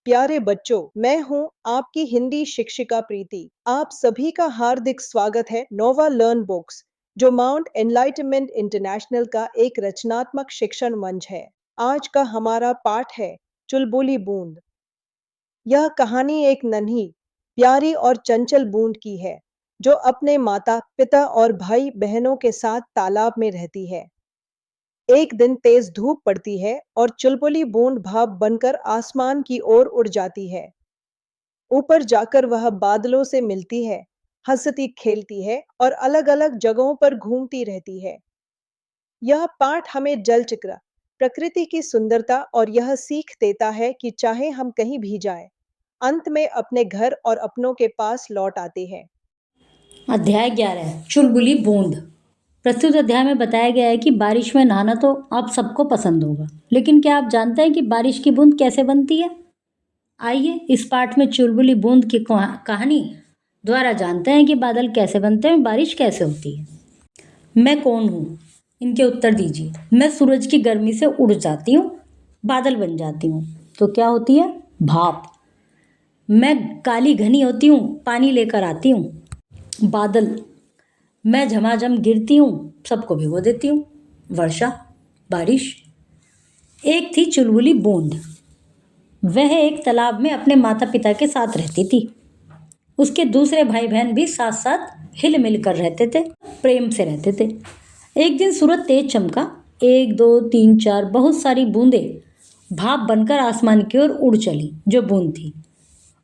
प्यारे बच्चों, मैं हूं आपकी हिंदी शिक्षिका प्रीति। आप सभी का हार्दिक स्वागत है नोवा लर्न बुक्स, जो माउंट एनलाइटमेंट इंटरनेशनल का एक रचनात्मक शिक्षण मंच है। आज का हमारा पाठ है चुलबुली बूंद। यह कहानी एक नन्ही, प्यारी और चंचल बूंद की है, जो अपने माता पिता और भाई बहनों के साथ तालाब में रहती है। एक दिन तेज धूप पड़ती है और चुलबुली बूंद भाप बनकर आसमान की ओर उड़ जाती है। ऊपर जाकर वह बादलों से मिलती है, हंसती खेलती है और अलग अलग जगहों पर घूमती रहती है। यह पाठ हमें जलचक्र, प्रकृति की सुंदरता और यह सीख देता है कि चाहे हम कहीं भी जाएं, अंत में अपने घर और अपनों के पास लौट आते हैं। अध्याय 11 चुलबुली बूंद। प्रस्तुत अध्याय में बताया गया है कि बारिश में नहाना तो आप सबको पसंद होगा, लेकिन क्या आप जानते हैं कि बारिश की बूंद कैसे बनती है? आइए इस पाठ में चुलबुली बूंद की कहानी द्वारा जानते हैं कि बादल कैसे बनते हैं, बारिश कैसे होती है। मैं कौन हूँ? इनके उत्तर दीजिए। मैं सूरज की गर्मी से उड़ जाती हूँ, बादल बन जाती हूँ। तो क्या होती है? भाप। मैं काली घनी होती हूँ, पानी लेकर आती हूँ। बादल। मैं झमाझम गिरती हूँ, सबको भिगो देती हूँ। वर्षा, बारिश। एक थी चुलबुली बूंद। वह एक तालाब में अपने माता पिता के साथ रहती थी। उसके दूसरे भाई बहन भी साथ साथ हिल मिल कर रहते थे, प्रेम से रहते थे। एक दिन सूरज तेज चमका। एक दो तीन चार बहुत सारी बूंदें भाप बनकर आसमान की ओर उड़ चली। जो बूंद थी,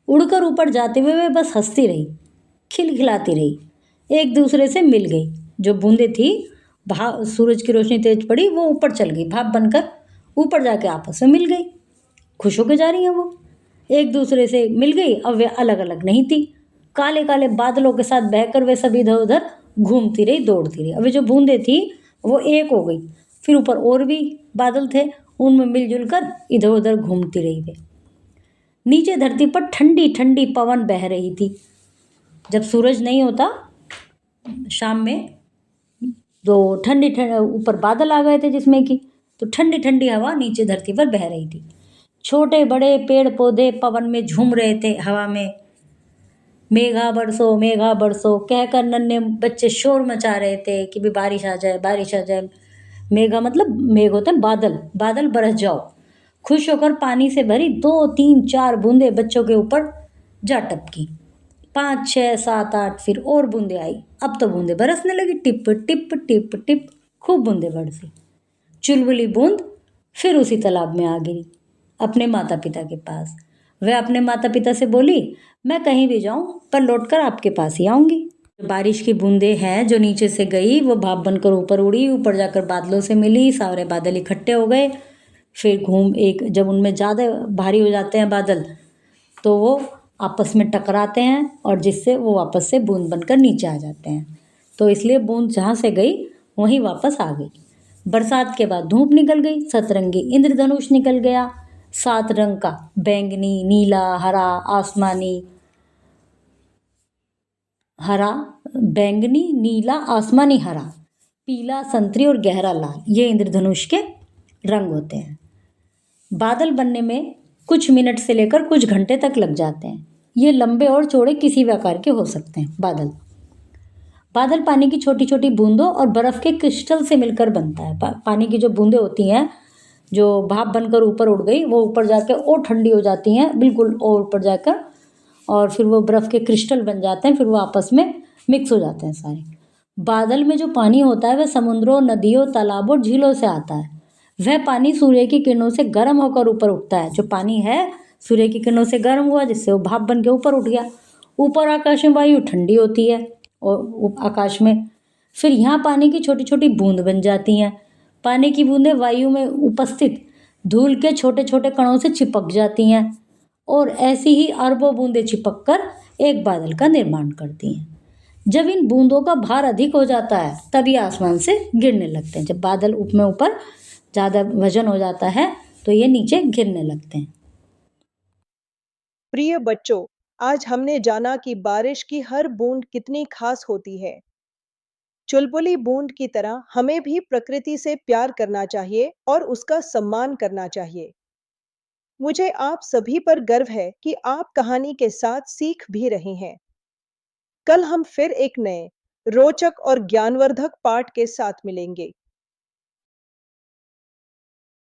उड़कर ऊपर जाते हुए वे बस हंसती रही, खिलखिलाती रही, एक दूसरे से मिल गई। जो बूंदें थी, सूरज की रोशनी तेज पड़ी, वो ऊपर चल गई, भाप बनकर ऊपर जाके आपस में मिल गई। खुश होके जा रही हैं वो, एक दूसरे से मिल गई। अब वे अलग अलग नहीं थी। काले काले बादलों के साथ बहकर वे सब इधर उधर घूमती रही, दौड़ती रही। अब ये जो बूंदें थी वो एक हो गई। फिर ऊपर और भी बादल थे, उनमें मिलजुल कर इधर उधर घूमती रही वे। नीचे धरती पर ठंडी ठंडी पवन बह रही थी। जब सूरज नहीं होता शाम में, तो ठंडी ठंडी ऊपर बादल आ गए थे जिसमें कि, तो ठंडी ठंडी हवा नीचे धरती पर बह रही थी। छोटे बड़े पेड़ पौधे पवन में झूम रहे थे हवा में। मेघा बरसो कहकर नन्हे बच्चे शोर मचा रहे थे कि भी बारिश आ जाए, बारिश आ जाए। मेघा मतलब मेघ होते हैं बादल, बादल बरस जाओ। खुश होकर पानी से भरी दो तीन चार बूंदे बच्चों के ऊपर जा टपकी। पाँच छः सात आठ फिर और बूंदे आई। अब तो बूंदे बरसने लगी, टिप टिप टिप टिप, खूब बूंदे बरसी। चुलबुली बूंद फिर उसी तालाब में आ गिरी, अपने माता पिता के पास। वह अपने माता पिता से बोली, मैं कहीं भी जाऊं पर लौटकर आपके पास ही आऊंगी। बारिश की बूंदें हैं जो नीचे से गई, वो भाप बनकर ऊपर उड़ी, ऊपर जाकर बादलों से मिली, सारे बादल इकट्ठे हो गए। फिर एक जब उनमें ज़्यादा भारी हो जाते हैं बादल, तो वो आपस में टकराते हैं और जिससे वो वापस से बूंद बनकर नीचे आ जाते हैं। तो इसलिए बूंद जहाँ से गई वहीं वापस आ गई। बरसात के बाद धूप निकल गई, सतरंगी इंद्रधनुष निकल गया। 7 रंग का, बैंगनी, नीला, हरा, आसमानी, हरा, बैंगनी, नीला, आसमानी हरा, पीला, संतरी और गहरा लाल, ये इंद्रधनुष के रंग होते हैं। बादल बनने में कुछ मिनट से लेकर कुछ घंटे तक लग जाते हैं। ये लंबे और चौड़े किसी भी आकार के हो सकते हैं। बादल बादल पानी की छोटी छोटी बूंदों और बर्फ के क्रिस्टल से मिलकर बनता है। पानी की जो बूंदें होती हैं, जो भाप बनकर ऊपर उड़ गई, वो ऊपर जाकर और ठंडी हो जाती हैं बिल्कुल, और ऊपर जाकर, और फिर वो बर्फ के क्रिस्टल बन जाते हैं। फिर वो आपस में मिक्स हो जाते हैं सारे। बादल में जो पानी होता है वह समुद्रों, नदियों, तालाबों, झीलों से आता है। वह पानी सूर्य की किरणों से गर्म होकर ऊपर उठता है। जो पानी है सूर्य की किरणों से गर्म हुआ, जिससे वो भाप बन के ऊपर उठ गया। ऊपर आकाश में वायु ठंडी होती है और आकाश में फिर यहाँ पानी की छोटी छोटी बूंद बन जाती हैं। पानी की बूंदें वायु में उपस्थित धूल के छोटे छोटे कणों से चिपक जाती हैं और ऐसी ही अरबों बूंदें चिपक कर एक बादल का निर्माण करती हैं। जब इन बूंदों का भार अधिक हो जाता है तब ये आसमान से गिरने लगते हैं। जब बादल में ऊपर ज़्यादा वजन हो जाता है तो ये नीचे गिरने लगते हैं। प्रिय बच्चों, आज हमने जाना कि बारिश की हर बूंद कितनी खास होती है। चुलबुली बूंद की तरह हमें भी प्रकृति से प्यार करना चाहिए और उसका सम्मान करना चाहिए। मुझे आप सभी पर गर्व है कि आप कहानी के साथ सीख भी रहे हैं। कल हम फिर एक नए रोचक और ज्ञानवर्धक पाठ के साथ मिलेंगे।